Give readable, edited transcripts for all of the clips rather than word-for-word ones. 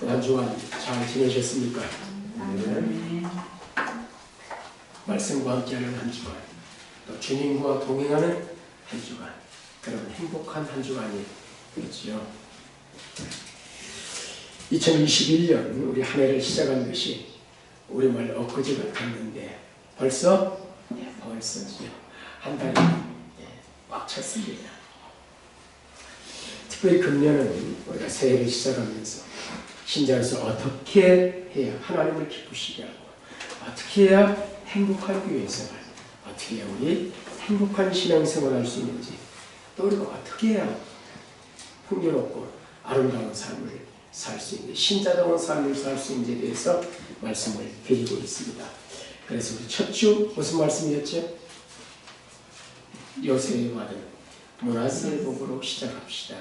한 주간 잘 지내셨습니까? 네. 말씀과 함께하는 한 주간, 또 주님과 동행하는 한 주간, 그런 행복한 한 주간이 되었지요. 2021년 우리 한 해를 시작한 것이 우리말 엊그제 같았는데 벌써지요. 한 달이 꽉 찼습니다. 특별히 금년은 우리가 새해를 시작하면서 신자로서 어떻게 해야 하나님을 기쁘시게 하고, 어떻게 해야 행복한 교회 생활, 어떻게 해야 우리 행복한 신앙생활을 할 수 있는지, 또 우리가 어떻게 해야 풍요롭고 아름다운 삶을 살 수 있는지, 신자다운 삶을 살 수 있는지에 대해서 말씀을 드리고 있습니다. 그래서 우리 첫 주 무슨 말씀이었죠? 요새에 받은 문화세복으로 시작합시다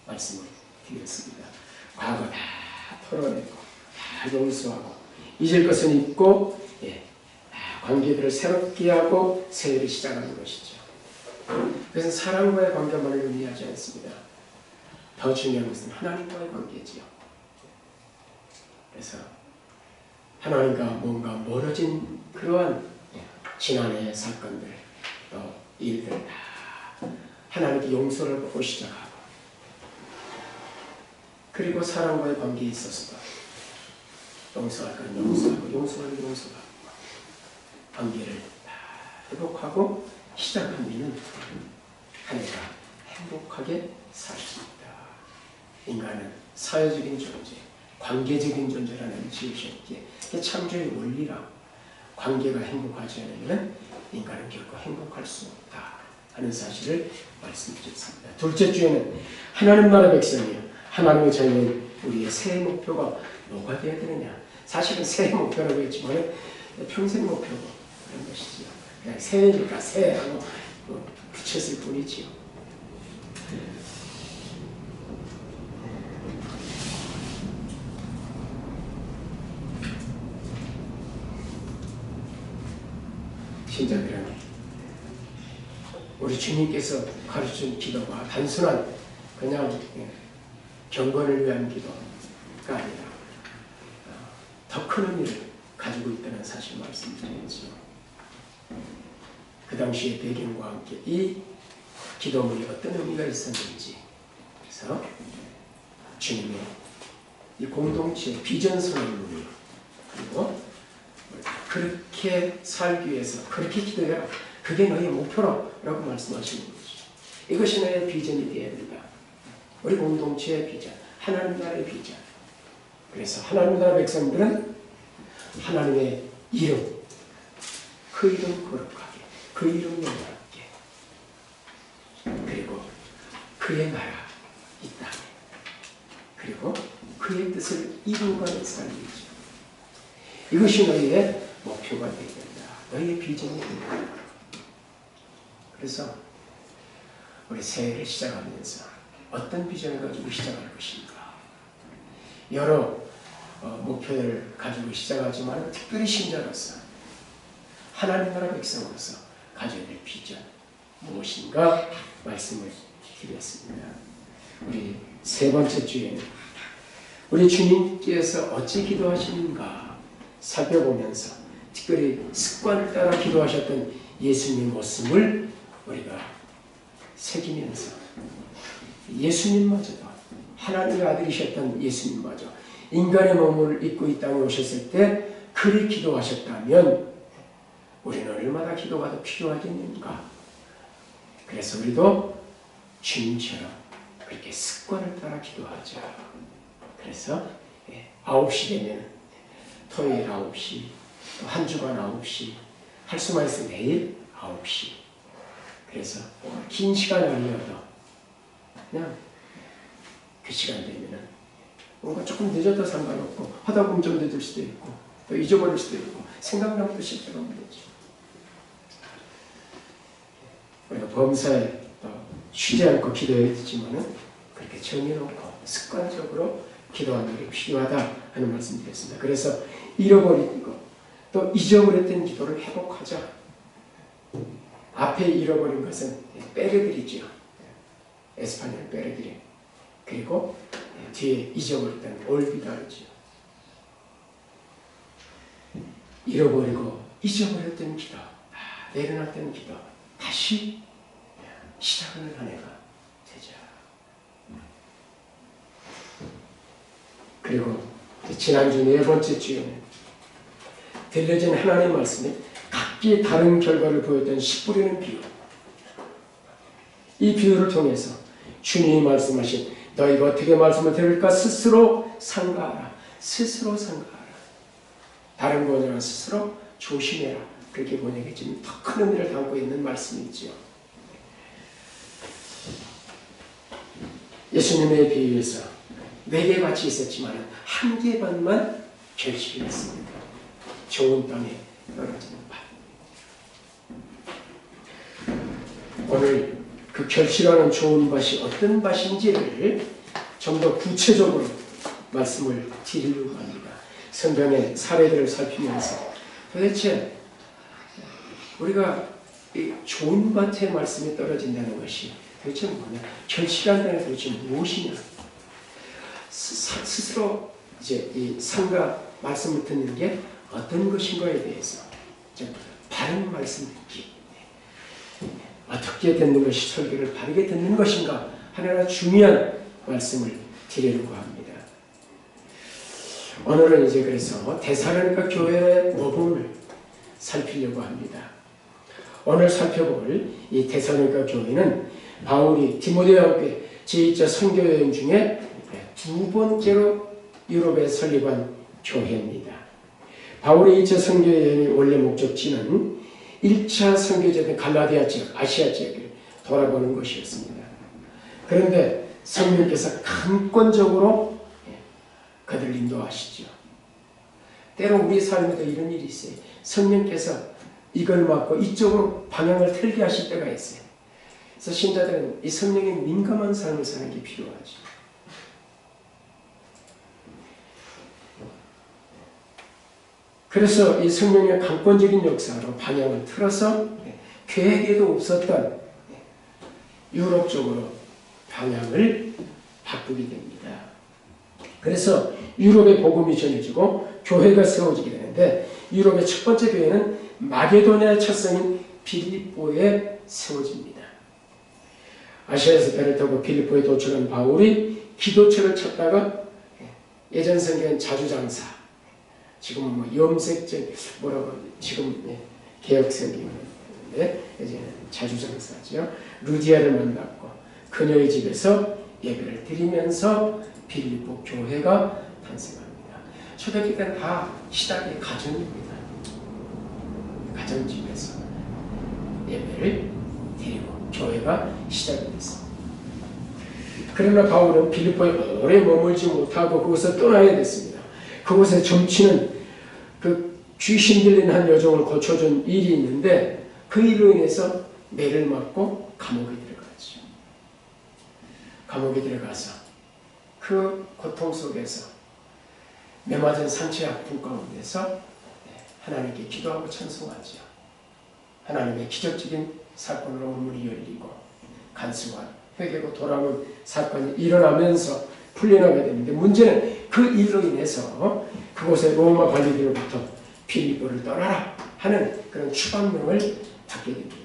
말씀을 드렸습니다. 과거 다 털어내고 다 용서하고 잊을 것은 잊고 관계들을 새롭게 하고 새해를 시작하는 것이죠. 그래서 사람과의 관계만을 의미하지 않습니다. 더 중요한 것은 하나님과의 관계지요. 그래서 하나님과 뭔가 멀어진 그러한 지난해의 사건들, 또 일들 다 하나님께 용서를 받고 시작하고, 그리고 사람과의 관계에 있어서도 용서할 건 용서하고, 용서할 건 용서하고, 관계를 다 회복하고 시작하면 한 해가 행복하게 살 수 있다. 인간은 사회적인 존재, 관계적인 존재라는 지으셨기에 창조의 원리라 관계가 행복하지 않으면 인간은 결코 행복할 수 없다 하는 사실을 말씀드렸습니다. 둘째 주에는 하나님 나라 백성이요, 하나님의 자녀인 우리의 새해 목표가 뭐가 되어야 되느냐. 사실은 새해 목표라고 했지만 평생 목표고 그런 것이지요. 그냥 새해니까 새해하고 붙였을 뿐이지요. 신자들은 우리 주님께서 가르친 기도가 단순한 그냥 경건을 위한 기도가 아니라 더 큰 의미를 가지고 있다는 사실 말씀드리죠. 그 당시의 배경과 함께 이 기도문이 어떤 의미가 있었는지, 그래서 주님의 이 공동체의 비전 선언문이, 그리고 그렇게 살기 위해서 그렇게 기도해라, 그게 너의 목표라고 말씀하시는 거죠. 이것이 너의 비전이 되어야 된다. 우리 공동체의 비전, 하나님 나라의 비전. 그래서 하나님 나라 백성들은 하나님의 이름, 그 이름 거룩하게, 그 이름 영광하게, 그리고 그의 나라 이 땅에, 그리고 그의 뜻을 이루어가는 삶이죠. 이것이 너희의 목표가 되어야 된다. 너희의 비전이 된다. 그래서 우리 새해를 시작하면서 어떤 비전을 가지고 시작할 것인가. 여러 목표를 가지고 시작하지만 특별히 신자로서, 하나님 나라 백성으로서 가져야 될 비전 무엇인가 말씀을 드렸습니다. 우리 세 번째 주에는 우리 주님께서 어찌 기도하시는가 살펴보면서 특별히 습관을 따라 기도하셨던 예수님의 모습을 우리가 새기면서, 예수님마저도 하나님의 아들이셨던 예수님마저 인간의 몸을 입고 이 땅에 오셨을 때 그리 기도하셨다면 우리는 얼마나 기도가 더 필요하겠는가. 그래서 우리도 주님처럼 그렇게 습관을 따라 기도하자. 그래서 9시 되면 토요일 9시, 또 한 주간 9시, 할 수만 있으면 매일 9시. 그래서 긴 시간 아니어도 그냥 그 시간 되면은 뭔가 조금 늦어도 상관없고, 하다 보면 좀 늦을 수도 있고, 또 잊어버릴 수도 있고, 생각나면 또 실패가 오면 되죠. 우리가 범사에 쉬지 않고 기도해야 되지만은 그렇게 정해놓고 습관적으로 기도하는 게 필요하다 하는 말씀 드렸습니다. 그래서 잃어버리고 또 잊어버렸던 기도를 회복하자. 앞에 잃어버린 것은 빼르들이죠. 에스파뇰 빼르들이. 그리고 뒤에 잊어버렸다는 올비달지요. 잃어버리고 잊어버렸던 기도, 내려놨던 기도 다시 시작을 한 해가 되자. 그리고 지난주 네 번째 주에는 들려진 하나님의 말씀이 각기 다른 결과를 보였던 씨 뿌리는 비유. 이 비유를 통해서 주님이 말씀하신 너희가 어떻게 말씀을 들을까 스스로 상가하라. 스스로 상가하라. 다른 번역은 스스로 조심해라. 그렇게 번역했지만 더 큰 의미를 담고 있는 말씀이지요. 예수님의 비유에서 4개 밭이 있었지만 1개 밭만 결실을 했습니다. 좋은 땅에 떨어지는 밭. 오늘 그 결실하는 좋은 밭이 어떤 밭인지를 좀 더 구체적으로 말씀을 드리려고 합니다. 성경의 사례들을 살피면서 도대체 우리가 이 좋은 밭의 말씀이 떨어진다는 것이 도대체 뭐냐? 결실한다는 도대체 무엇이냐? 스스로 이제 이 상가 말씀을 듣는 게 어떤 것인가에 대해서 좀 바른 말씀 듣기, 어떻게 듣는 것이 설교를 바르게 듣는 것인가 하나 중요한 말씀을 드리려고 합니다. 오늘은 이제 그래서 데살로니가 교회의 모범을 살피려고 합니다. 오늘 살펴볼 이 데살로니가 교회는 바울이 디모데와 함께 제2차 선교 여행 중에 2번째로 유럽에 설립한 교회입니다. 바울의 2차 선교 여행의 원래 목적지는 1차 선교지였던 갈라디아 지역, 아시아 지역을 돌아보는 것이었습니다. 그런데 성령께서 강권적으로 그들을 인도하시죠. 때로 우리 삶에도 이런 일이 있어요. 성령께서 이걸 맡고 이쪽으로 방향을 틀게 하실 때가 있어요. 그래서 신자들은 이 성령에 민감한 삶을 사는 게 필요하죠. 그래서 이 성령의 강권적인 역사로 방향을 틀어서 계획에도 없었던 유럽 쪽으로 방향을 바꾸게 됩니다. 그래서 유럽의 복음이 전해지고 교회가 세워지게 되는데 유럽의 첫 번째 교회는 마게도니아의 첫 성인 빌립보에 세워집니다. 아시아에서 배를 타고 빌립보에 도착한 바울이 기도처를 찾다가 예전 성경은 자주장사, 지금은 뭐 염색제 뭐라고 지금 개혁 성경인데 이제는 자주장사죠. 루디아를 만났고 그녀의 집에서 예배를 드리면서 빌립보 교회가 탄생합니다. 초대교회 때는 다 시작이 가정입니다. 가정집에서 예배를 드리고 교회가 시작이 됐습니다. 그러나 바울은 빌립보에 오래 머물지 못하고 그곳을 떠나야 됐습니다. 그곳에 점치는 그 귀신 들린 한 여종을 고쳐준 일이 있는데 그 일로 인해서 매를 맞고 감옥에 들어갔죠. 감옥에 들어가서 그 고통 속에서 매 맞은 상처의 아픔 가운데서 하나님께 기도하고 찬송하죠. 하나님의 기적적인 사건으로 문이 열리고 간수와 회개고 돌아오는 사건이 일어나면서 풀려나게 되는데 문제는 그 일로 인해서 그곳의 로마 관리들로부터 빌립보를 떠나라 하는 그런 추방명을 받게 됩니다.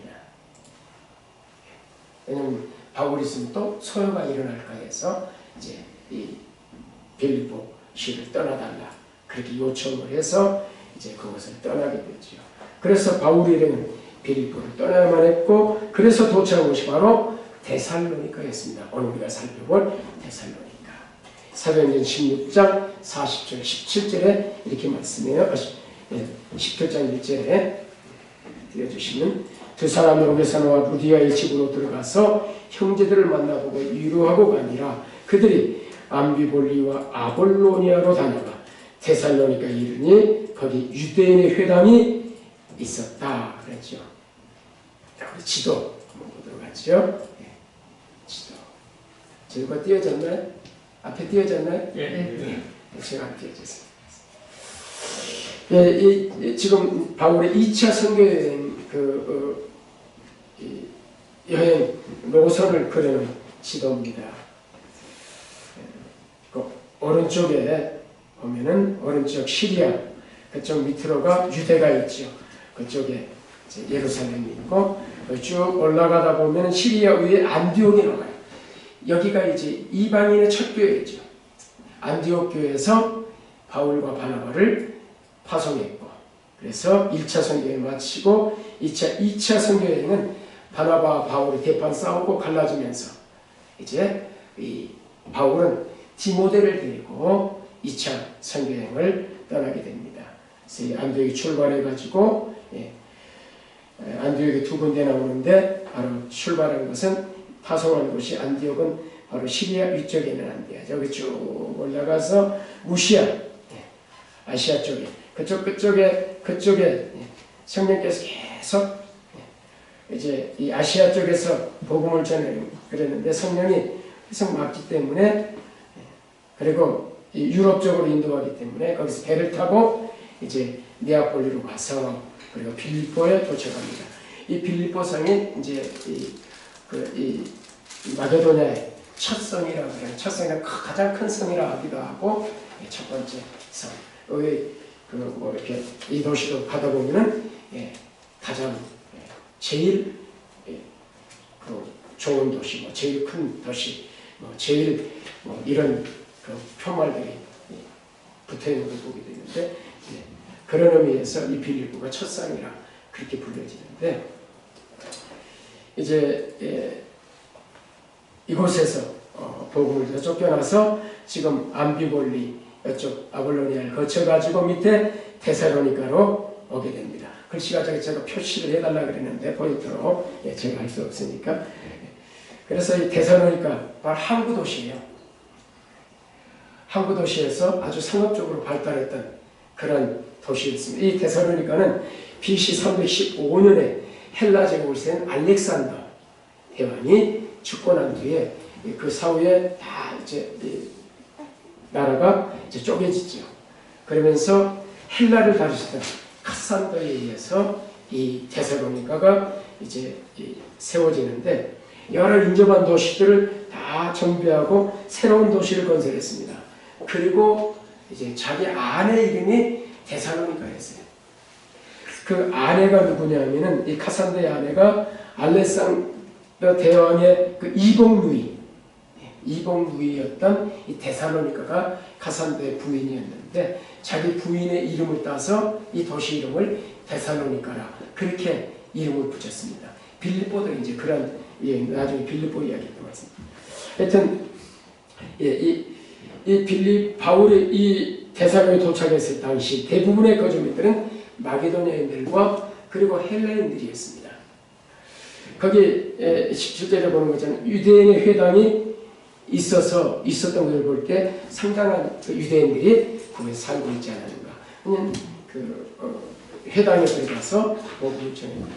왜냐하면 바울이 있으면 또 소요가 일어날까 해서 이제 이 빌립보 시를 떠나달라 그렇게 요청을 해서 이제 그곳을 떠나게 되죠. 그래서 바울이는 빌립보를 떠나야만 했고 그래서 도착한 곳이 바로 데살로니가였습니다. 오늘 우리가 살펴볼 데살로니가. 사도행전 16장 40절 17절에 이렇게 말씀해요. 17장 1절에 들려주시면 두 사람은 오게사나와 루디아의 집으로 들어가서 형제들을 만나보고 위로하고 가니라. 그들이 암비볼리와 아볼로니아로 다녀가 데살로니가 이르니 거기 유대인의 회당이 있었다 그랬죠. 자, 우리 지도 한번 보도록 하죠. 지도. 지도가 띄어졌나요? 앞에 띄어졌나요? 네. 제가 안 띄어졌습니다. 지금 바울의 2차 선교여행 여행 노선을 그리는 지도입니다. 오른쪽에 보면은 오른쪽 시리아 그쪽 밑으로가 유대가 있죠. 그쪽에 이제 예루살렘이 있고 쭉 올라가다 보면 시리아 위에 안디옥이 나와요. 여기가 이제 이방인의 첫 교회죠. 안디옥 교회에서 바울과 바나바를 파송했고 그래서 1차 선교여행을 마치고 2차 선교여행은 바나바와 바울이 대판 싸우고 갈라지면서 이제 이 바울은 디모데를 데리고 2차 선교여행을 떠나게 됩니다. 그래서 안디옥이 출발해가지고 안디옥이 두 군데 나오는데 바로 출발한 것은 파송한 곳이 안디옥은 바로 시리아 위쪽에 있는 안디옥. 여기 쭉 올라가서 무시아 아시아 쪽에 그쪽에 성령께서 계속 이제 이 아시아 쪽에서 복음을 전해 그랬는데 성령이 계속 막기 때문에 그리고 유럽 쪽으로 인도하기 때문에 거기서 배를 타고 이제 네아폴리로 가서 그리고 빌립보에 도착합니다. 이 빌립보 성이 이제 이 마게도냐의 첫 성이라고 해요. 첫 성이 가장 큰 성이라 하기도 하고 첫 번째 성. 여기 뭐 이렇게 이 도시도 가다 보면은 가장 제일 그 좋은 도시, 뭐 제일 큰 도시, 뭐 제일 뭐 이런 그 표말들이 붙어 있는 걸 보게 되는데 그런 의미에서 이 빌립보가 첫 성이라 그렇게 불려지는데 이제 이곳에서 복음을 쫓겨나서 지금 암비볼리 이쪽 아볼로니아를 거쳐가지고 밑에 데살로니가로 오게 됩니다. 글씨가 제가 표시를 해달라 그랬는데 포인트로 제가 할 수 없으니까 그래서 이 데살로니가 바로 항구 도시예요. 항구 도시에서 아주 상업적으로 발달했던 그런 도시였습니다. 이 데살로니가는 BC 315년에 헬라 제국을 세운 알렉산더 대왕이 죽고 난 뒤에 그 사후에 다 이제 나라가 이제 쪼개지죠. 그러면서 헬라를 다루시던 카산더에 의해서 이 데살로니가가 이제 세워지는데 여러 인접한 도시들을 다 정비하고 새로운 도시를 건설했습니다. 그리고 이제 자기 아내 이름이 데살로니가였어요. 그 아내가 누구냐면은 이 카산더의 아내가 알렉산더 대왕의 그 이복 누이였던 이 데살로니가가 카산더의 부인이었는데 자기 부인의 이름을 따서 이 도시 이름을 데살로니가라 그렇게 이름을 붙였습니다. 빌립보도 이제 그런 나중에 빌립보 이야기도 맞습니다. 하여튼 이 바울이 이 데살로니가에 도착했을 당시 대부분의 거주민들은 마게도니아인들과 그리고 헬라인들이었습니다. 거기 17절에 보는 것처럼 유대인의 회당이 있었던 것을 볼 때 상당한 그 유대인들이 거기에 살고 있지 않았는가. 그냥 회당에 들어가서 복음을 전합니다.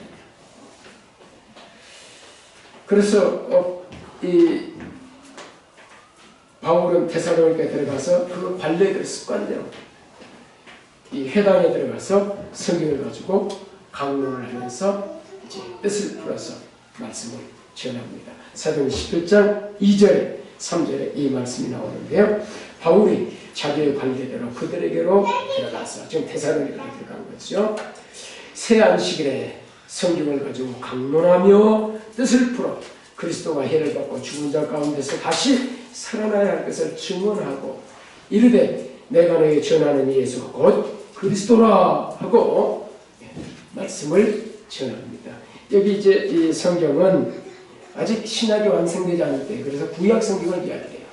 그래서 이 바울은 데살로니가에 들어가서 그 관례들 습관대로 이 회당에 들어가서 성경을 가지고 강론을 하면서 이제 뜻을 풀어서 말씀을 전합니다. 사도행 11장 2절에 3절에 이 말씀이 나오는데요. 바울이 자기의 관계대로 그들에게로 들어가서 지금 데살로니가로 들어간 거죠. 새 안식일에 성경을 가지고 강론하며 뜻을 풀어 그리스도가 해를 받고 죽은 자 가운데서 다시 살아나야 할 것을 증언하고 이르되 내가 너에게 전하는 예수가 곧 그리스도라 하고 말씀을 전합니다. 여기 이제 이 성경은 아직 신약이 완성되지 않을 때 그래서 구약 성경을 이야기해요.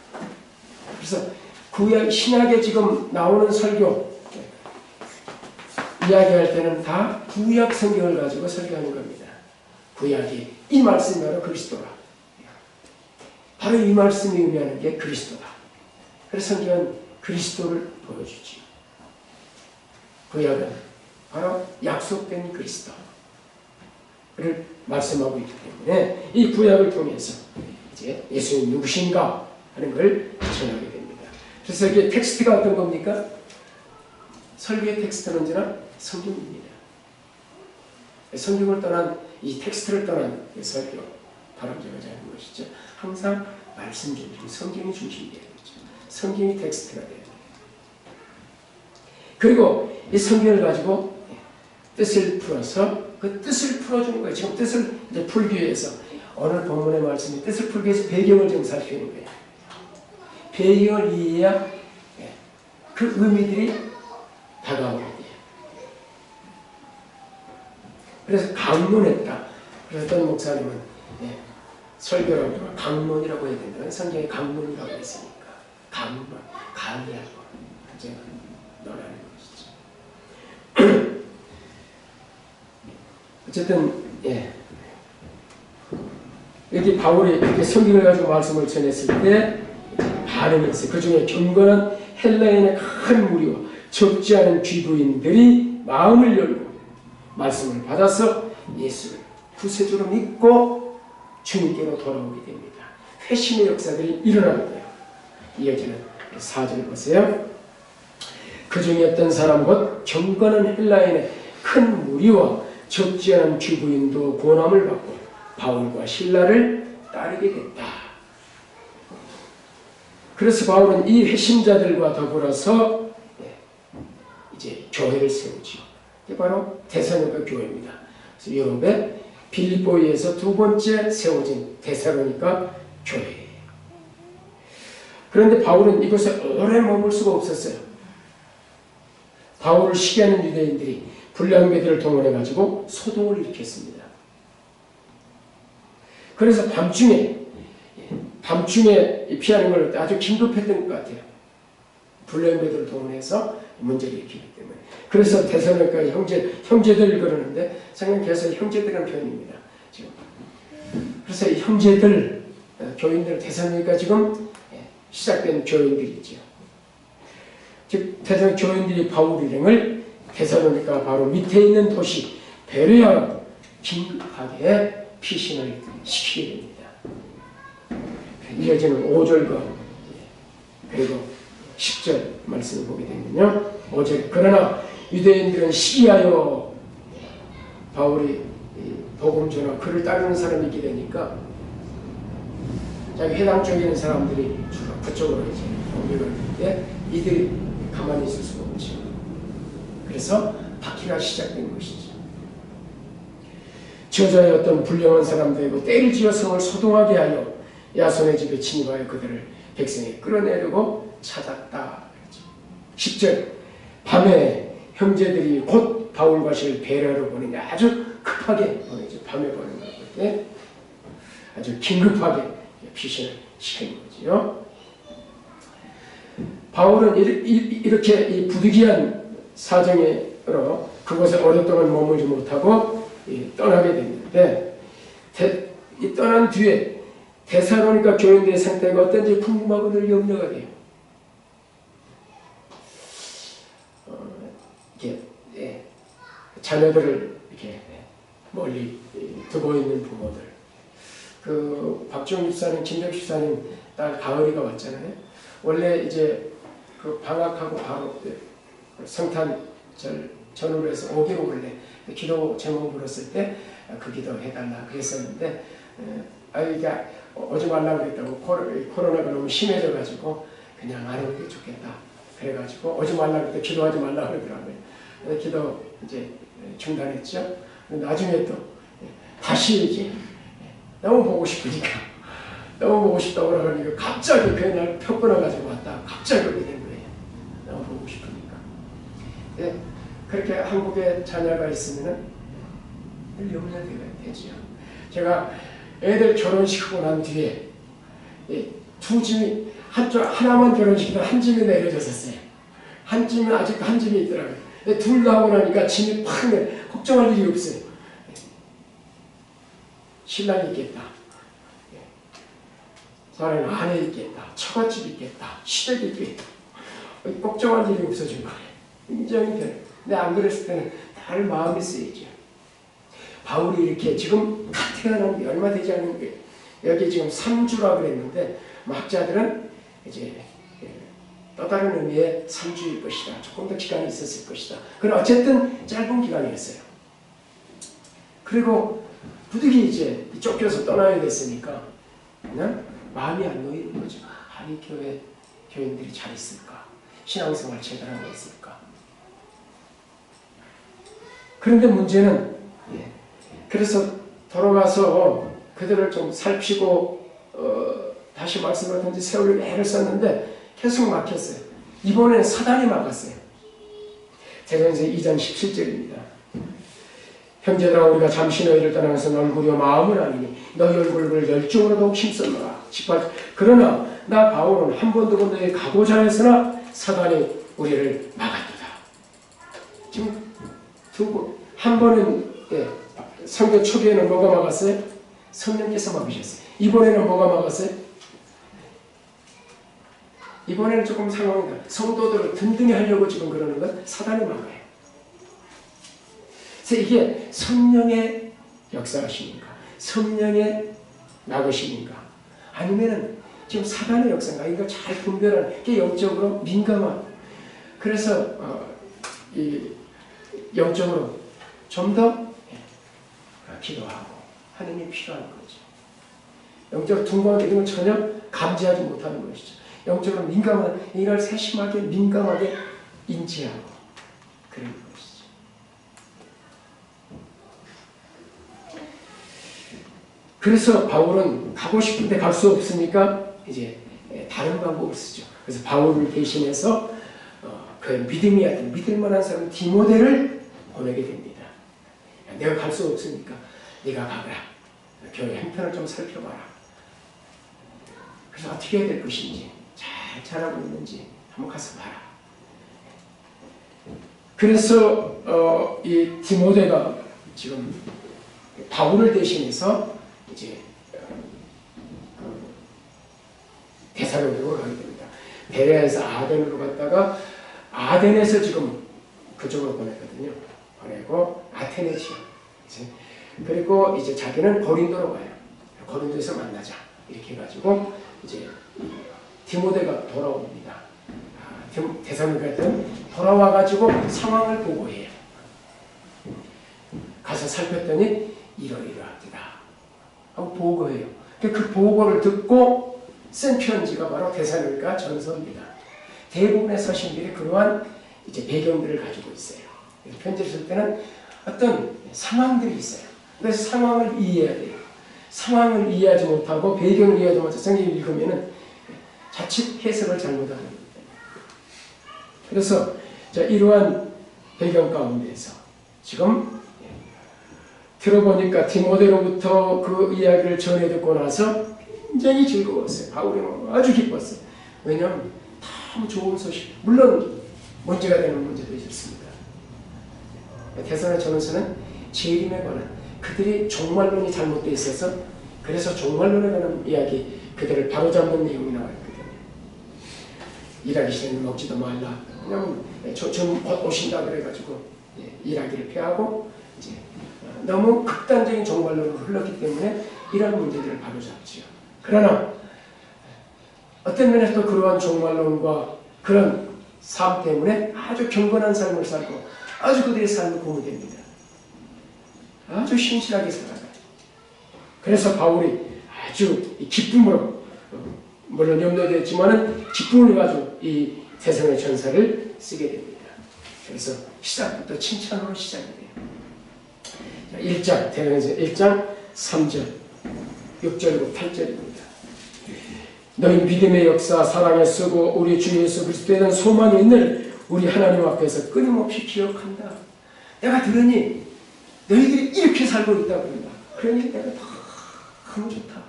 그래서 구약 신약에 지금 나오는 설교 이야기할 때는 다 구약 성경을 가지고 설교하는 겁니다. 구약이 이 말씀이 바로 그리스도라. 바로 이 말씀이 의미하는 게 그리스도다. 그래서 성경은 그리스도를 보여주지. 구약은 바로 약속된 그리스도를 말씀하고 있기 때문에 이 구약을 통해서 이제 예수님 누구신가 하는 걸 전하게 됩니다. 그래서 이게 텍스트가 어떤 겁니까? 설교의 텍스트는 언제나 성경입니다. 성경을 떠난 이 텍스트를 떠난 설교 바람직하지 않은 것이죠. 항상 말씀 중심, 성경이 중심이 되는 거죠. 성경이 텍스트가 돼요. 그리고 이 성경을 가지고 뜻을 풀어서 그 뜻을 풀어주는 거예요. 지금 뜻을 이제 풀기 위해서 오늘 본문의 말씀이 뜻을 풀기 위해서 배경을 좀 살피는 거예요. 배경을 이해해야 그 의미들이 다가오게 돼요. 그래서 강론했다. 그래서 어떤 목사님은 설교를 하면 강론이라고 해야 된다. 성경에 강론이라고 했으니까 강론, 강의하고 제가 논하는 것이죠. 어쨌든 여기 바울이 이렇게 성경을 가지고 말씀을 전했을 때 반응이 있어요. 그 중에 경건한 헬라인의 큰 무리와 적지 않은 귀부인들이 마음을 열고 말씀을 받아서 예수를 구세주로 믿고 주님께로 돌아오게 됩니다. 회심의 역사들이 일어나게 돼요. 이어지는 4절 보세요. 그 중에 어떤 사람 곧 경건한 헬라인의 큰 무리와 적지 않은 귀부인도 고난을 받고 바울과 실라를 따르게 됐다. 그래서 바울은 이 회심자들과 더불어서 이제 교회를 세우죠. 이게 바로 데살로니가 교회입니다. 그래서 유럽의 빌립보에서 두 번째 세워진 데살로니가 교회예요. 그런데 바울은 이곳에 오래 머물 수가 없었어요. 바울을 시기하는 유대인들이 불량배들을 동원해가지고 소동을 일으켰습니다. 그래서 밤중에 피하는 걸 아주 긴급했던 것 같아요. 불량배들을 동원해서 문제를 일으키기 때문에. 그래서 데살로니가 형제들 그러는데 성경에서 형제들이라는 표현입니다. 지금. 그래서 이 형제들, 교인들, 데살로니가 지금 시작된 교인들이죠. 즉 데살로니가 교인들이 바울 일행을 데살로니가 바로 밑에 있는 도시 베레아로 긴급하게 피신을 시키게 됩니다. 이어지는 5절과 그리고 10절 말씀을 보게 되면요. 5절 그러나 유대인들은 시기하여 바울이 복음 전하 그를 따르는 사람이 있게 되니까 자기 해당 쪽에 있는 사람들이 주로 그쪽으로 이제 공격을 하는데 이들이 가만히 있을 수가 없죠. 그래서 박해가 시작된 것이죠. 저자의 어떤 불량한 사람들이고 때를 지어 성을 소동하게 하여 야손의 집에 침입하여 그들을 백성에 끌어내려고 찾았다. 10절 밤에 형제들이 곧 바울과 실을 베레아로 보내니 아주 급하게 보내죠. 밤에 보내는 때 아주 긴급하게 피신을 시킨 거죠. 바울은 이렇게 이 부득이한 사정으로 그곳에 오랫동안 머물지 못하고 떠나게 됐는데 이 떠난 뒤에 데살로니가 교인들의 상태가 어떤지 궁금하고 늘 염려가 돼요. 이렇게 자녀들을 이렇게 멀리 두고 있는 부모들. 그 박지원 집사님, 김덕 집사님 딸 가을이가 왔잖아요. 원래 이제 그 방학하고 바로 성탄절 전후로 해서 5개월 원래 기도 제목 물었을 때 그 기도 해달라 그랬었는데 아이가 오지 말라고 그랬다고 코로나가 너무 심해져가지고 그냥 안 오는 게 좋겠다. 그래가지고 오지 말라고 그랬더니 기도하지 말라고 그러더라고요. 기도 이제 중단했죠. 나중에 또 다시 이제 너무 보고 싶으니까 너무 보고 싶다고 그러니까 갑자기 그날 표 끊어가지고 왔다. 갑자기 오게 된 거예요. 너무 보고 싶으니까. 그렇게 한국에 자녀가 있으면은 늘 염려가 되죠. 제가 애들 결혼시키고 난 뒤에 두 짐이 하나만 결혼시키다 한 짐이 내려졌었어요. 한 짐은 아직도 한 짐이 있더라고요. 둘 다 하고 나니까 짐이 팍 내. 걱정할 일이 없어요. 신랑이 있겠다. 사람은 아내 있겠다. 처갓집 있겠다. 시댁 있겠다. 걱정할 일이 없어진 거예요. 굉장히 편해요. 근데 안 그랬을 때는 다른 마음이 쓰이죠. 바울이 이렇게 지금 태어난 게 얼마 되지 않은 거예요. 여기 지금 3주라 그랬는데 학자들은 이제 또 다른 의미의 3주일 것이다. 조금 더 기간이 있었을 것이다. 그러나 어쨌든 짧은 기간이었어요. 그리고 부득이 이제 쫓겨서 떠나야 됐으니까 그냥 마음이 안 놓이는 거죠. 아니 교회 교인들이 잘 있을까? 신앙생활 제대로 하고 있을까? 그런데 문제는 그래서 돌아가서 그들을 좀 살피고 다시 말씀을 던지 세우려고 애를 썼는데 계속 막혔어요. 이번에는 사단이 막았어요. 대전서 2장 17절입니다. 형제들아 우리가 잠시 너희를 떠나서 얼굴이요 마음은 아니니 너희 얼굴을 열정으로 더욱 힘썼노라. 18. 그러나 나 바울은 한 번도 너희 가고자 했으나 사단이 우리를 막았도다. 지금 한 번은 성경 초기에는 뭐가 막았어요? 성령께서 막으셨어요. 이번에는 뭐가 막았어요? 이번에는 조금 상황이다. 성도들을 든든히 하려고 지금 그러는 건 사단이 막아요. 그래서 이게 성령의 역사하심인가? 성령의 막으심인가? 아니면은 지금 사단의 역사인가? 이걸 잘 분별하는 게 영적으로 민감한. 그래서 이 영적으로 좀 더 기도하고 하는 게 필요한 거죠. 영적으로 둔감한 이런 건 전혀 감지하지 못하는 것이죠. 영적으로 민감한 이걸 세심하게 민감하게 인지하고 그런 것이죠. 그래서 바울은 가고 싶은데 갈 수 없으니까 이제 다른 방법을 쓰죠. 그래서 바울을 대신해서 그 믿을 만한 사람 디모데를 보내게 됩니다. 내가 갈 수 없으니까 네가 가거라. 교회 형편을 좀 살펴봐라. 그래서 어떻게 해야 될 것인지 잘 자라고 있는지 한번 가서 봐라. 그래서 이 디모데가 지금 바울을 대신해서 이제 데살로니가로 가게 됩니다. 베레아에서 아덴으로 갔다가 아덴에서 지금 그쪽으로 보냈거든요. 보내고 아테네 지역. 그리고 이제 자기는 고린도로 가요. 고린도에서 만나자 이렇게 해가지고 이제 디모데가 돌아옵니다. 데살로니가에 돌아와가지고 상황을 보고해요. 가서 살폈더니 이러이러하더라 하고 보고해요. 그 보고를 듣고 쓴 편지가 바로 데살로니가 전서입니다. 대부분의 서신들이 그러한 이제 배경들을 가지고 있어요. 편지를 쓸 때는 어떤 상황들이 있어요. 그래서 상황을 이해해야 돼요. 상황을 이해하지 못하고 배경을 이해하지 못해서 성경을 읽으면 자칫 해석을 잘못하는 겁니다. 그래서 이러한 배경 가운데서 지금 들어보니까 디모데로부터 그 이야기를 전해 듣고 나서 굉장히 즐거웠어요. 바울은 아주 기뻤어요. 왜냐하면 너무 좋은 소식. 물론 문제가 되는 문제도 있었습니다. 데살로니가전서는 재림에 관한 그들이 종말론이 잘못되어 있어서 그래서 종말론에 관한 이야기 그들을 바로잡는 내용이 나와 있거든요. 일하기 전에 먹지도 말라. 왜냐하면 좀 오신다 그래가지고 일하기를 피하고 이제 너무 극단적인 종말론으로 흘렀기 때문에 이런 문제들을 바로잡지요. 그러나 어떤 면에서 또 그러한 종말론과 그런 삶 때문에 아주 경건한 삶을 살고 아주 그들의 삶이 고무됩니다. 아주 신실하게 살아가요. 그래서 바울이 아주 기쁨으로 물론 염려되었지만은 기쁨을 가지고 이 세상의 전사를 쓰게 됩니다. 그래서 시작부터 칭찬으로 시작이 돼요. 1장, 대전서 1장 3절, 6절이고 8절입니다. 너희 믿음의 역사, 사랑에 쓰고 우리 주 예수 그리스도에 대한 소망이 있는 우리 하나님 앞에서 끊임없이 기억한다. 내가 들으니 너희들이 이렇게 살고 있다고 그런다. 그러니 내가 너무 좋다.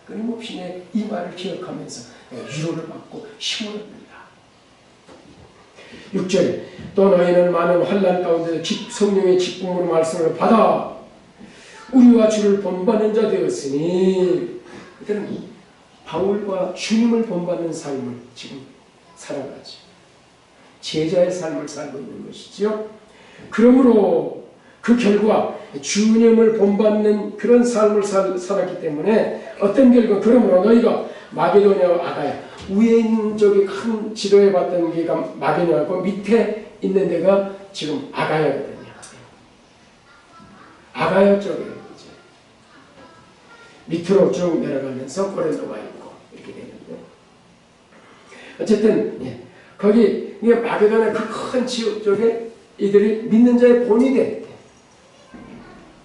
끊임없이 내 이 말을 기억하면서 위로를 받고 힘을 얻는다. 6절에 또 너희는 많은 환난 가운데 성령의 기쁨으로 말씀을 받아 우리와 주를 본받는 자 되었으니 그들은 바울과 주님을 본받는 삶을 지금 살아가죠. 제자의 삶을 살고 있는 것이지요. 그러므로 그 결과 주님을 본받는 그런 삶을 살았기 때문에 어떤 결과 그러므로 너희가 마게도냐와 아가야 위에 있는 쪽이 큰 지도에 봤던 데가 마게도냐고 밑에 있는 데가 지금 아가야거든요. 아가야 쪽에 이제 밑으로 쭉 내려가면서 고린도가 있고 이렇게 되는데 어쨌든 거기 마게도냐 그 큰 지역 쪽에 이들이 믿는 자의 본이 된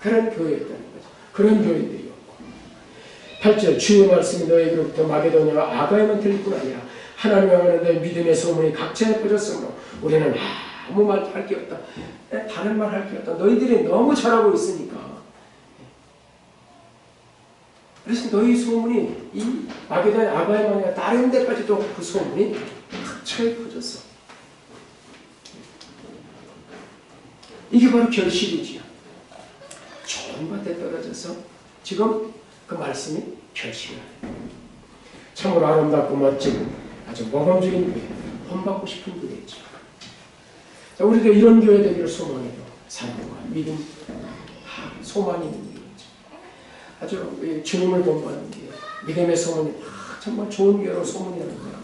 그런 교회였다는 거죠. 그런 교회들이었고 8절 주의 말씀이 너희로부터 마게도냐와 아가야만 들릴 뿐 아니라 하나님을 향하는 너희 믿음의 소문이 각처에 퍼졌으므로 우리는 아무 말 할 게 없다. 다른 말 할 게 없다. 너희들이 너무 잘하고 있으니까. 그래서 너희 소문이 이 마게도냐 아가야만 아니라 다른 데까지도 그 소문이 각처에 퍼졌어. 이게 바로 결실이지요. 좋은 밭에 떨어져서 지금 그 말씀이 결실을 해요. 참으로 아름답고 멋진 아주 모범적인 교회, 본받고 싶은 교회죠. 자, 우리도 이런 교회 되기를 소망해요. 사랑과 믿음, 소망이 있는 교회죠. 아주 주님을 본받는 교회, 믿음의 소문이 정말 좋은 교회로 소문이 나는 거예요.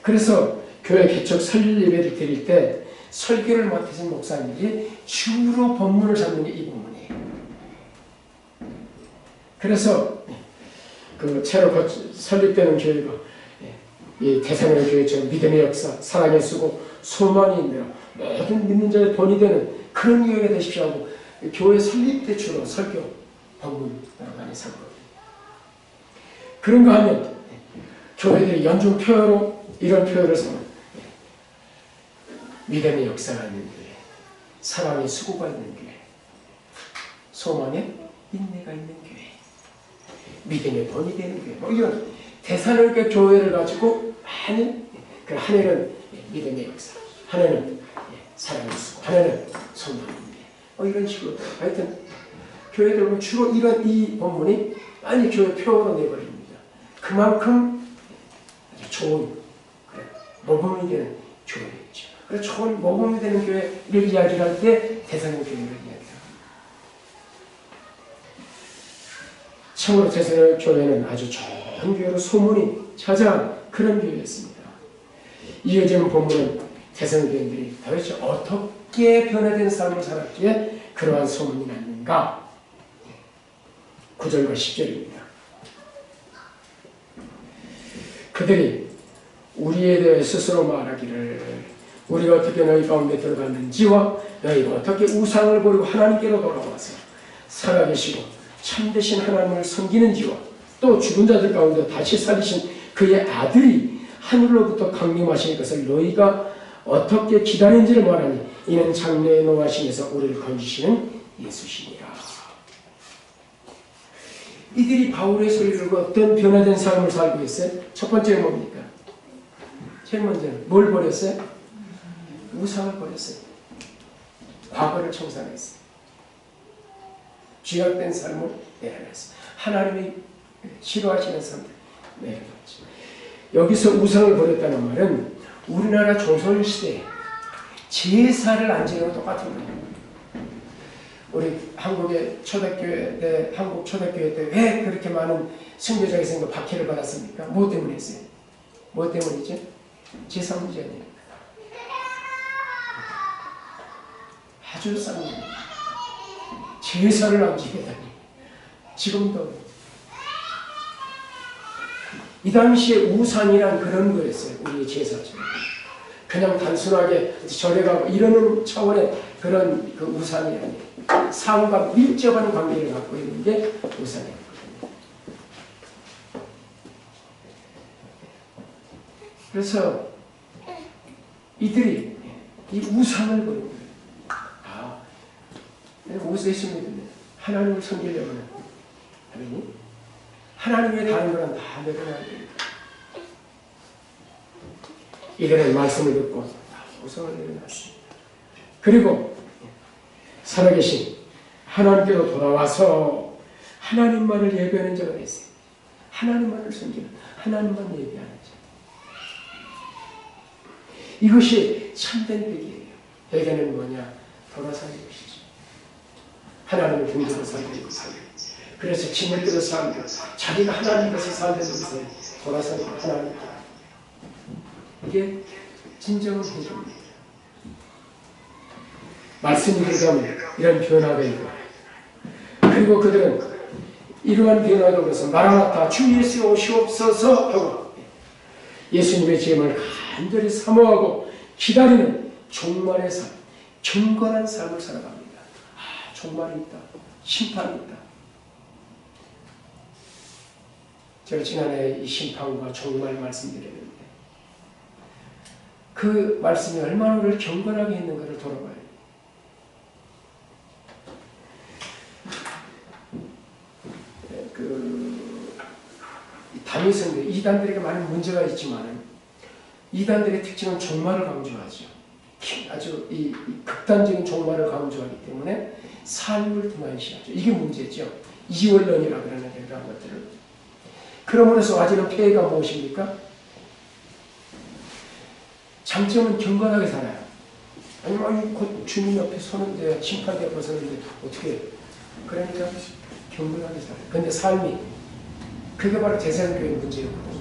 그래서 교회 개척 설립 예배를 드릴 때 설교를 맡으신 목사님들이 주로 본문을 잡는 게 이 본문이에요. 그래서 그 새로 설립되는 교회가 이 대사로의 교회처럼 믿음의 역사, 사랑의 수고, 소망이 있는 모든 믿는 자의 본이 되는 그런 교회가 되십시오 하고 교회 설립 때 주로 설교 본문을 많이 삼고 그런가 하면 교회들이 연중 표어로 이런 표현을 삼는 믿음의 역사가 있는 교회, 사랑의 수고가 있는 교회, 소망의 인내가 있는 교회, 믿음의 본이 되는 교회, 뭐 이런 대사로의 교회를 가지고 많은 그 하나는 믿음의 역사, 하나는 사랑의 수고, 하나는 소망의 인내, 뭐 이런 식으로 하여튼 교회들은 주로 이런 이 본문이 많이 교회 표어로 내버립니다. 그만큼 아주 좋은 모범이 되는 교회였죠. 그래서 좋은 모범이 되는 교회를 이야기를 할 때 대사로의 교회를 이야기합니다. 참으로 대사로의 교회는 아주 좋은 교회로 소문이 찾아온 그런 교회였습니다. 이어지는 본문은 대사로의 교회들이 도대체 어떻게 변화된 삶을 살았기에 그러한 소문이 났는가? 9절과 10절입니다. 그들이 우리에 대해 스스로 말하기를 우리가 어떻게 너희 가운데 들어갔는지와 너희가 어떻게 우상을 버리고 하나님께로 돌아와서 살아계시고 참되신 하나님을 섬기는지와 또 죽은 자들 가운데 다시 살리신 그의 아들이 하늘로부터 강림하신 것을 너희가 어떻게 기다린지를 말하니 이는 장래에 노하심에서 우리를 건지시는 예수시니라. 이들이 바울의 소리를 듣고 어떤 변화된 삶을 살고 있어요? 첫 번째는 뭡니까? 제일 먼저는 뭘 버렸어요? 우상을 버렸어요. 과거를 청산했어요. 죄악된 삶을 내려냈어요. 하나님이 싫어하시는 삶을 내려놨죠. 여기서 우상을 버렸다는 말은 우리나라 조선시대에 제사를 안 지내는 똑같은 거예요. 우리 한국의 초대교회 때, 한국 초대교회 때 왜 그렇게 많은 순교자의 생각 박해를 받았습니까? 뭐 때문에 했어요? 뭐 때문이죠? 제사 문제 아니에요. 아주 싼 일입니다. 제사를 안 지내다니. 지금도 이 당시에 우상이란 그런 거였어요. 우리의 제사처럼. 그냥 단순하게 절에 가고 이러는 차원의 그런 그 우상이 아니에요. 삶과 밀접한 관계를 갖고 있는 게 우상이에요. 그래서 이들이 이 우상을 버린 거예요. 무엇을 했습니까? 하나님을 섬기려면 하나님의 다른 거는 다 내려놔야 됩니다. 이들은 말씀을 듣고 다 우상을 내려놨습니다. 그리고 살아계신 하나님께로 돌아와서 하나님만을 예배하는 자가 있어요. 하나님만을 섬기는, 하나님만 예배하는 자. 이것이 참된 회개예요. 회개는 뭐냐? 돌아서는 것이죠. 하나님을 긍정으로 살고 있고 그래서 짐을 들어 살고 자기가 하나님께서 살는 것에 돌아서는 하나님. 이게 진정한 회개입니다. 말씀이 들어가면 이런 변화가 있고 그리고 그들은 이러한 변화로 해서 마라나타 주 예수 오시옵소서 하고 예수님의 재림을 간절히 사모하고 기다리는 종말의 삶, 경건한 삶을 살아갑니다. 종말이 있다. 심판이 있다. 제가 지난해 이 심판과 종말 말씀드렸는데 그 말씀이 얼마나 우리를 경건하게 했는가를 돌아봐야 돼요. 다윗은 이단들에게 많은 문제가 있지만 이단들의 특징은 종말을 강조하죠. 아주 이 극단적인 종말을 강조하기 때문에 삶을 등한시하죠. 이게 문제죠. 이원론이라 그러는 그런 것들을. 그러므로서 와지는 폐해가 무엇입니까? 장점은 경건하게 살아요. 아니면 곧 주님 옆에 서는데 심판대 앞에 서는데 어떻게 해요? 그러니까 경건하게 살아요. 그런데 삶이 그게 바로 대산교회의 문제였거든요.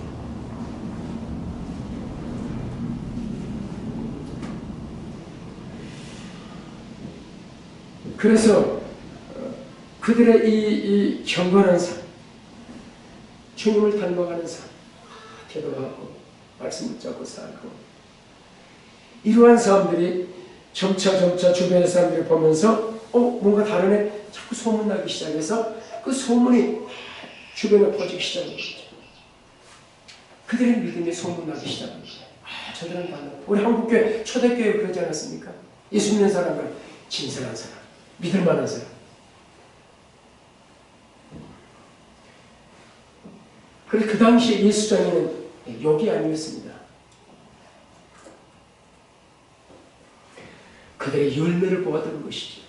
그래서 그들의 이 경건한 삶, 주님을 닮아가는 삶, 기도하고 말씀 붙잡고 살고 이러한 사람들이 점차 주변의 사람들을 보면서 뭔가 다르네 자꾸 소문나기 시작해서 그 소문이 주변에 퍼지기 시작한 거죠. 그들의 믿음이 소문나기 시작한 거예요. 저들은 다 우리 한국교회 초대교회 그러지 않았습니까? 예수 믿는 사람은 진실한 사람, 믿을 만한 사람. 그래서 그 당시에 예수장에는 욕이 아니었습니다. 그들의 열매를 보았던 것이죠.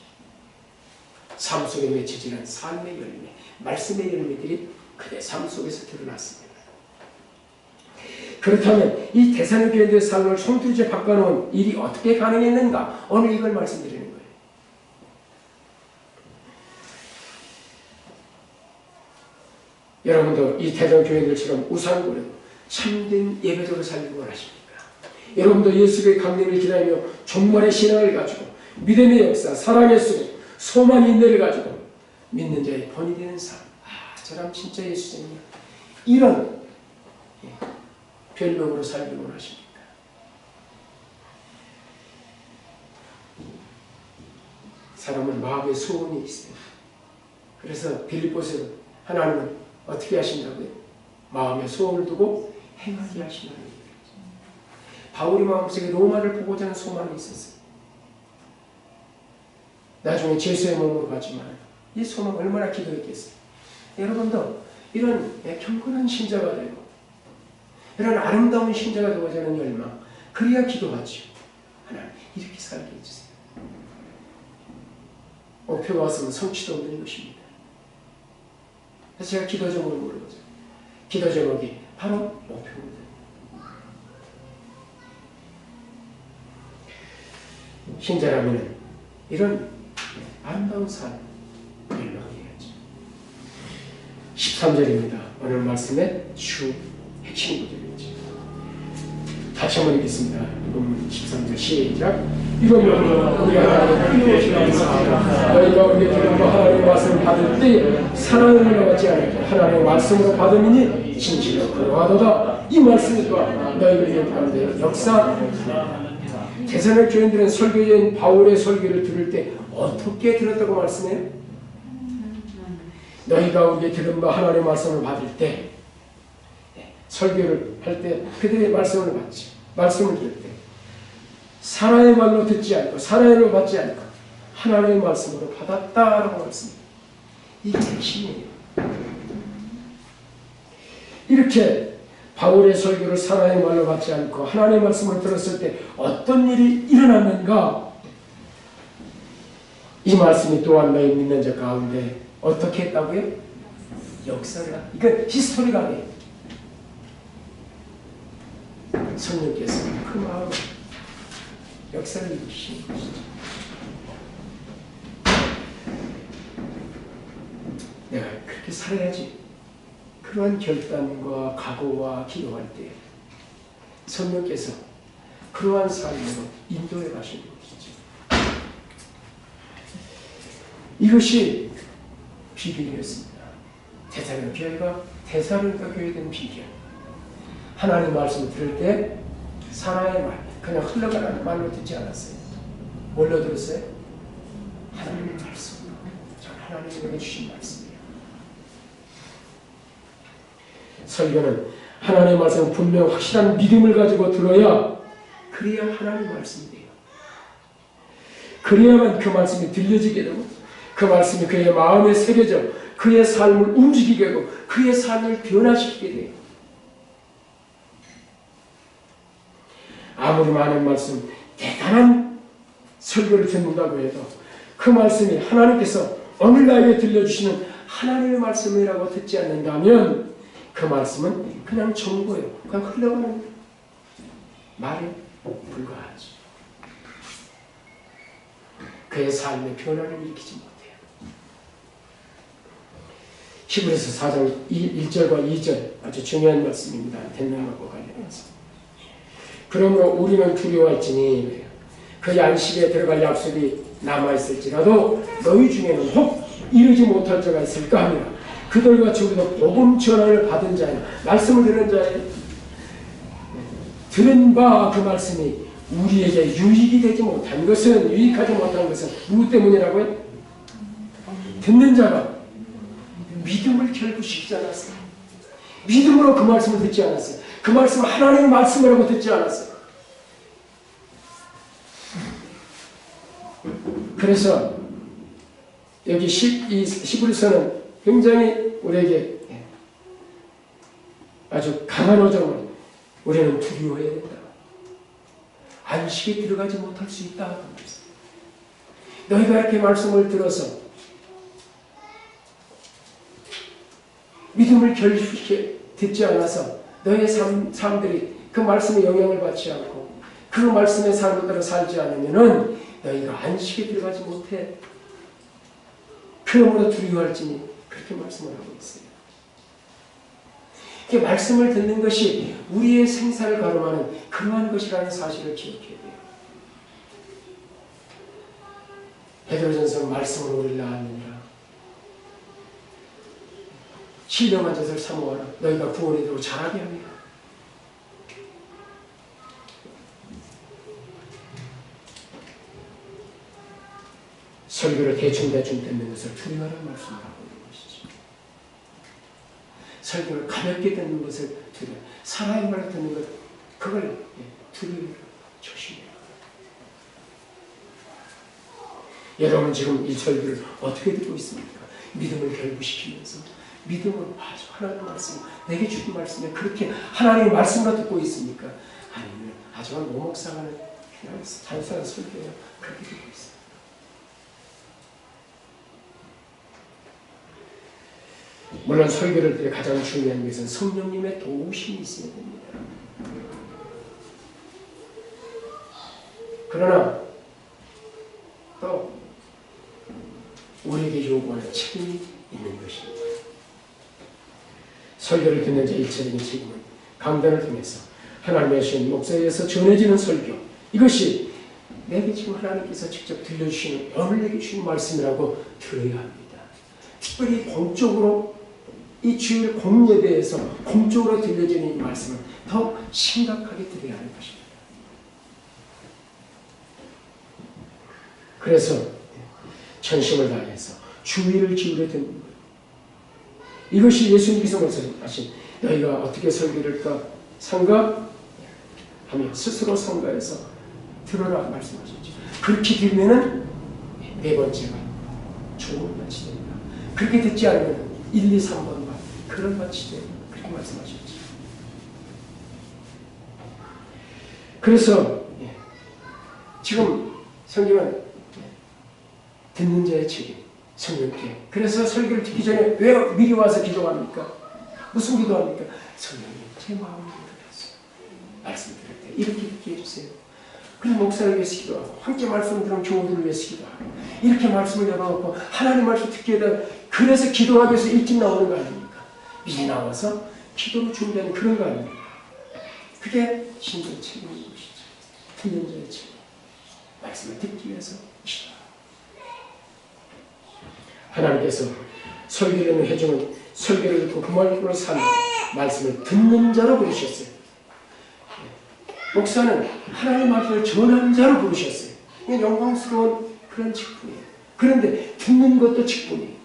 삶 속에 맺혀지는 삶의 열매, 말씀의 열매들이 그의 삶 속에서 드러났습니다. 그렇다면 이 데살로니가의 삶을 송두리째 바꿔놓은 일이 어떻게 가능했는가? 오늘 이걸 말씀드리는 거예요. 여러분도 이 대전교회들처럼 우상고려 참된 예배도로 살기를 원하십니까? 여러분도 예수의 강림을 기다리며 종말의 신앙을 가지고 믿음의 역사, 사랑의 수고, 소망의 인내를 가지고 믿는 자의 본이 되는 삶. 저라면 진짜 예수님이야. 이런 별명으로 살기를 원하십니까? 사람은 마음에 소원이 있어요. 그래서 빌립보서는 하나님은 어떻게 하신다고요? 마음에 소원을 두고 행하게 하시는 거예요. 바울이 마음속에 로마를 보고자 하는 소망이 있었어요. 나중에 제수의 몸으로 가지만 이 소망 얼마나 기도했겠어요. 여러분도 이런 경건한 신자가 되고 이런 아름다운 신자가 되고자 하는 열망, 그래야 기도하죠. 하나님 이렇게 살게 해주세요. 목표가 왔으면 성취도 없는 것입니다. 그래서 제가 기도 제목을 물어보죠. 기도 제목이 바로 목표입니다. 신자라면 이런 아름다운 삶 열망해야죠. 13절입니다. 오늘 말씀의 주 핵심 구절이죠. 다시 한번 읽겠습니다. 본문 13절 시작. 이러면 우리가 하나님의 너희가 우리의 기름으로 하나님의 말씀을 받을 때 사랑을 받지 않을까. 하나님의 말씀으로 받음이니 진실로 그러하도다. 이 말씀이 또한 너희의 가운데 역사. 대사로니가 교인들은 설교자인 바울의 설교를 들을 때 어떻게 들었다고 말씀해요? 너희가 우리의 들음과 하나님의 말씀을 받을 때 설교를 할 때 그들의 말씀을 받지. 말씀을 들을 때 사람의 말로 듣지 않고 사람의 말로 받지 않고 하나님의 말씀으로 받았다라고 말씀합니다. 이게 핵심이에요. 이렇게 바울의 설교를 사람의 말로 받지 않고 하나님의 말씀을 들었을 때 어떤 일이 일어났는가? 이 말씀이 또한 너희 믿는 자 가운데 어떻게 했다고요? 역사를 하. 이건 히스토리가 아니에요. 성령께서 그 마음으로 역사를 이루시는 것이죠. 내가 그렇게 살아야지. 그러한 결단과 각오와 기도할 때 성령께서 그러한 삶으로 인도해 가시는 것이죠. 이것이 비결이었습니다. 데살로니가 교회가 된 비결. 하나님 말씀을 들을 때 사라의 말, 그냥 흘러가는 말로 듣지 않았어요. 뭘로 들었어요? 하나님의 말씀으로. 하나님에게 주신 말씀이에요. 설교는 하나님의 말씀은 분명 확실한 믿음을 가지고 들어야 그래야 하나님의 말씀이 돼요. 그래야만 그 말씀이 들려지게 되고 그 말씀이 그의 마음에 새겨져 그의 삶을 움직이게 하고 그의 삶을 변화시키게 돼요. 아무리 많은 말씀, 대단한 설교를 듣는다고 해도 그 말씀이 하나님께서 오늘 나에게 들려주시는 하나님의 말씀이라고 듣지 않는다면 그 말씀은 그냥 정보예요. 그냥 흘러가는 말에 불과하지. 그의 삶의 변화를 일으키지 못해요. 히브리서 4장 1절과 2절 아주 중요한 말씀입니다. 됐나하고 관련해서. 그러므로 우리는 두려워할지니 그 안식에 들어갈 약속이 남아있을지라도 너희 중에는 혹 이르지 못할 자가 있을까 하니라. 그들과 저기서 복음 전환을 받은 자야, 말씀을 들은 자야, 들은 바 그 말씀이 우리에게 유익이 되지 못한 것은, 유익하지 못한 것은 누구 때문이라고요? 듣는 자가 믿음을 결부시키지 않았어요. 믿음으로 그 말씀을 듣지 않았어요. 그 말씀은 하나님의 말씀이라고 듣지 않았어요. 그래서 여기 히브리서는 굉장히 우리에게 아주 강한 어정을 우리는 두려워해야 된다. 안식에 들어가지 못할 수 있다. 너희가 이렇게 말씀을 들어서 믿음을 결핍시켜 듣지 않아서 너희의 삶들이 그 말씀에 영향을 받지 않고 그 말씀의 삶으로 살지 않으면은 너희가 안식에 들어가지 못해. 그러므로 두려워할지니 그렇게 말씀을 하고 있어요. 이렇게 말씀을 듣는 것이 우리의 생사를 가름하는 그러한 것이라는 사실을 기억해야 돼요. 베드로전서 말씀으로 우리를 낳았느니라. 신령한 젖을 사모하라. 너희가 구원에 이르러 자라게 하리라. 설교를 대충대충 듣는 것을 두려워하는 말씀을 하고 있는 것이죠. 설교를 가볍게 듣는 것을 두려워. 사람의 말을 듣는 것, 그걸 두려워. 조심해요. 여러분 지금 이 설교를 어떻게 듣고 있습니까? 믿음을 결부시키면서 믿음으로 아주 하나님의 말씀, 내게 주신 말씀에 그렇게 하나님의 말씀으로 듣고 있습니까? 아니면 하지만 모목상하는 그냥 단순한 설교예요. 그렇게 듣고 있어요. 물론 설교를 때 가장 중요한 것은 성령님의 도우심이 있어야 됩니다. 그러나 또 우리에게 요구하는 책임이 있는 것입니다. 설교를 듣는 자 일차적인 책임은 강단을 통해서 하나님의 신 목사에서 전해지는 설교, 이것이 내게 지금 하나님께서 직접 들려주시는, 오늘 내게 주신 말씀이라고 들어야 합니다. 특별히 공적으로 이 주일 공예배에서 공적으로 들려지는 이 말씀을 더 심각하게 들어야 하는 것입니다. 그래서 전심을 다해서 주의를 기울여 듣는 거예요. 이것이 예수님께서 말씀하신 너희가 어떻게 설교를 삼가? 하며 스스로 삼가해서 들어라 말씀하셨죠. 그렇게 들으면은 네 번째가 좋은 밭이 됩니다. 그렇게 듣지 않으면 1, 2, 3번 밭 그런 밭이 됩니다. 그렇게 말씀하셨죠. 그래서 지금 성경은 듣는 자의 책임, 성령께. 그래서 설교를 듣기 전에 왜 미리 와서 기도합니까? 무슨 기도합니까? 성령님, 제 마음을 들었어요. 말씀 들을 때 이렇게 듣게 해주세요. 그래서 목사를 위해서 기도하고 함께 말씀을 들은 교우들을 위해서 기도하고 이렇게 말씀을 열어놓고 하나님 말씀 듣게 해다. 그래서 기도하기 위해서 일찍 나오는 거 아닙니까? 미리 나와서 기도를 준비하는 그런 거 아닙니까? 그게 신도의 책임인 것이죠. 듣는 자의 책임. 말씀을 듣기 위해서 기도하고. 하나님께서 설교를 해주는 설교를 듣고 그 말씀으로 사는 말씀을 듣는 자로 부르셨어요. 목사는 하나님의 말씀을 전하는 자로 부르셨어요. 영광스러운 그런 직분이에요. 그런데 듣는 것도 직분이에요.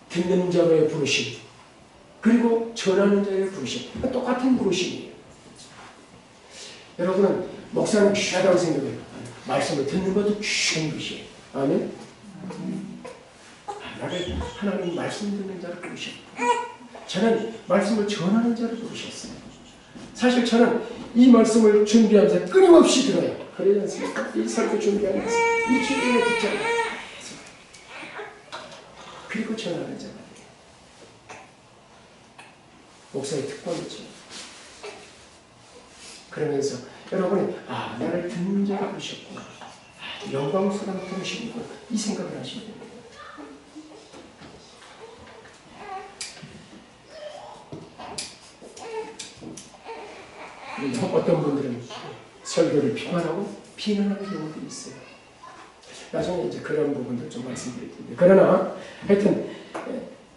듣는 자로의 부르심, 그리고 전하는 자의 부르심, 똑같은 부르심이에요. 여러분은 목사는 귀하다고 생각해요. 말씀을 듣는 것도 귀한 것이에요. 아멘? 나를 하나님 말씀 듣는 자로 부르셨고, 저는 말씀을 전하는 자로 부르셨어요. 사실 저는 이 말씀을 준비하면서 끊임없이 들어요. 그러지 않습니까? 이 설교 준비하면서 이 주일에 듣잖아요. 그리고 전하는 자가 돼요. 목사의 특권이죠. 그러면서 여러분이 나를 듣는 자가 부르셨구나, 영광스러운 부르심이구나, 이 생각을 하시면 됩니다. 어떤 분들은 설교를 비판하고 비난하는 경우도 있어요. 나중에 이제 그런 부분들 좀 말씀드릴 텐데, 그러나 하여튼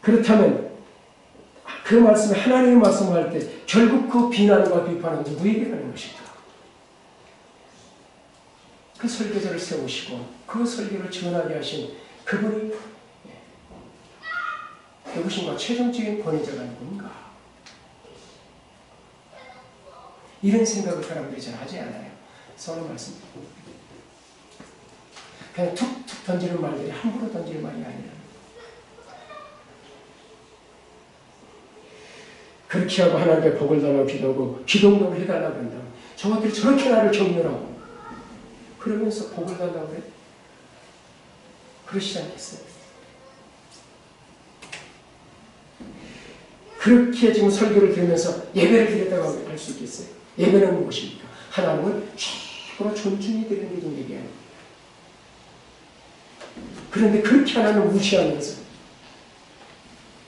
그렇다면 그 말씀을, 하나님의 말씀을 할 때 결국 그 비난과 비판은 누구에게 가는 것일까? 그 설교자를 세우시고 그 설교를 전하게 하신 그분이 누구신가? 최종적인 권위자가 누군가? 이런 생각을 사람들이 잘 하지 않아요. 서로 말씀드립니다. 그냥 툭툭 던지는 말들이 함부로 던지는 말이 아니라, 그렇게 하고 하나님께 복을 달라고 기도하고 기도응답을 해달라고 한다면 저것들이 저렇게 나를 격려하고 그러면서 복을 달라고 그래? 그러시지 않겠어요? 그렇게 지금 설교를 들으면서 예배를 드렸다고 할 수 있겠어요? 예배는 무엇입니까? 하나님을 최고로 존중해 드리는 게 좀 예배예요. 그런데 그렇게 하나님을 무시하면서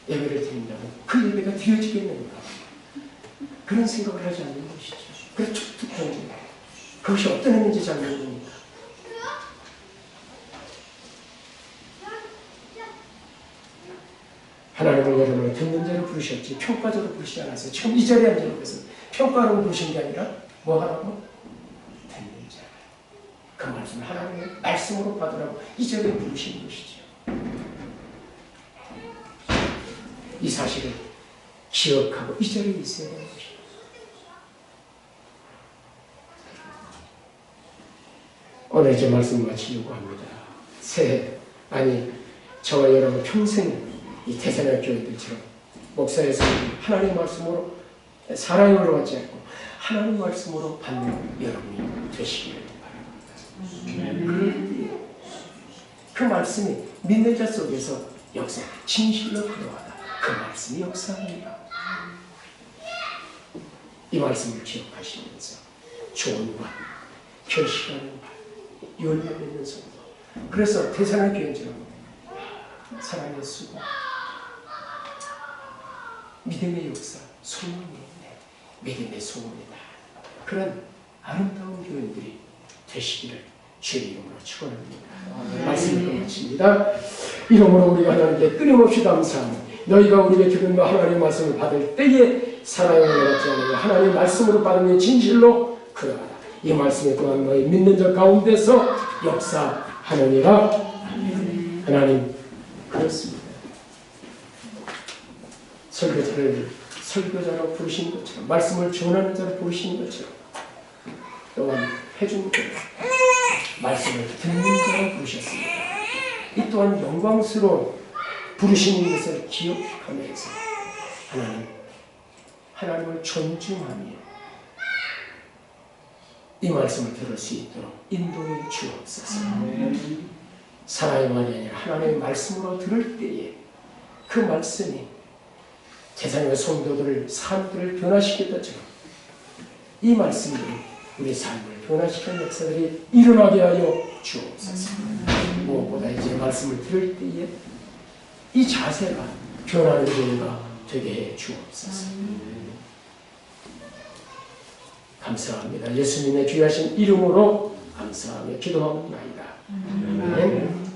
예배를 드린다면 그 예배가 드려지겠는가? 그런 생각을 하지 않는 것이죠. 그래서 툭툭 던집니다. 그것이 어떤 의미인지 잘 모릅니다. 하나님은 여러분을 듣는 자로 부르셨지 평가자로 부르시지 않았어요. 지금 이 자리에 앉은 것은 평가로 부르신 게 아니라 뭐 하라고? 듣는 자. 그 말씀을 하나님의 말씀으로 받으라고 이 자리에 부르신 것이죠. 이 사실을 기억하고 이 자리에 있어야 되는 것입니다. 오늘 제 말씀 마치려고 합니다. 새해, 저와 여러분 평생 이 태산의 교회들처럼 목사의 삶을 하나님의 말씀으로 사랑으로 받지 않고 하나님의 말씀으로 받는 여러분이 되시기를 바랍니다. 그 말씀이 믿는 자 속에서 역사, 진실로 필요하다. 그 말씀이 역사합니다. 이 말씀을 기억하시면서 조언과 결실하는 열매 맺는 성도. 그래서 태산의 교회처럼 사랑의 수고, 믿음의 역사, 소문이 믿음의 소문이다. 그런 아름다운 교회들이 되시기를 주의 이름으로 축원합니다. 말씀을 마칩니다. 이름으로 우리가 하나님께 끊임없이 감사하며 너희가 우리에게 들은 바 하나님의 말씀을 받을 때에 사랑을 받지 않으며 하나님의 말씀으로 받는 진실로 그러하라. 이 말씀에 또한 너희 믿는 자 가운데서 역사하느니라. 하나님 그렇습니다. 설교자로 부르신 것처럼 말씀을 전하는 자로 부르신 것처럼 또한 해준 말씀을 듣는 자로 부르셨습니다. 이 또한 영광스러운 부르신 것을 기억하면서 하나님을 존중하며 이 말씀을 들을 수 있도록 인도해 주옵소서. 사람의 말이 아니라 하나님의 말씀으로 들을 때에 그 말씀이 세상의 성도들을, 삶들을 변화시켰다처럼 이 말씀들이 우리 삶을 변화시키는 역사들이 일어나게 하여 주옵소서. 무엇보다 이제 말씀을 들을 때에 이 자세가 변하는 교회가 되게 해 주옵소서. 감사합니다. 예수님의 귀하신 이름으로 감사하며 기도하옵나이다. 아멘.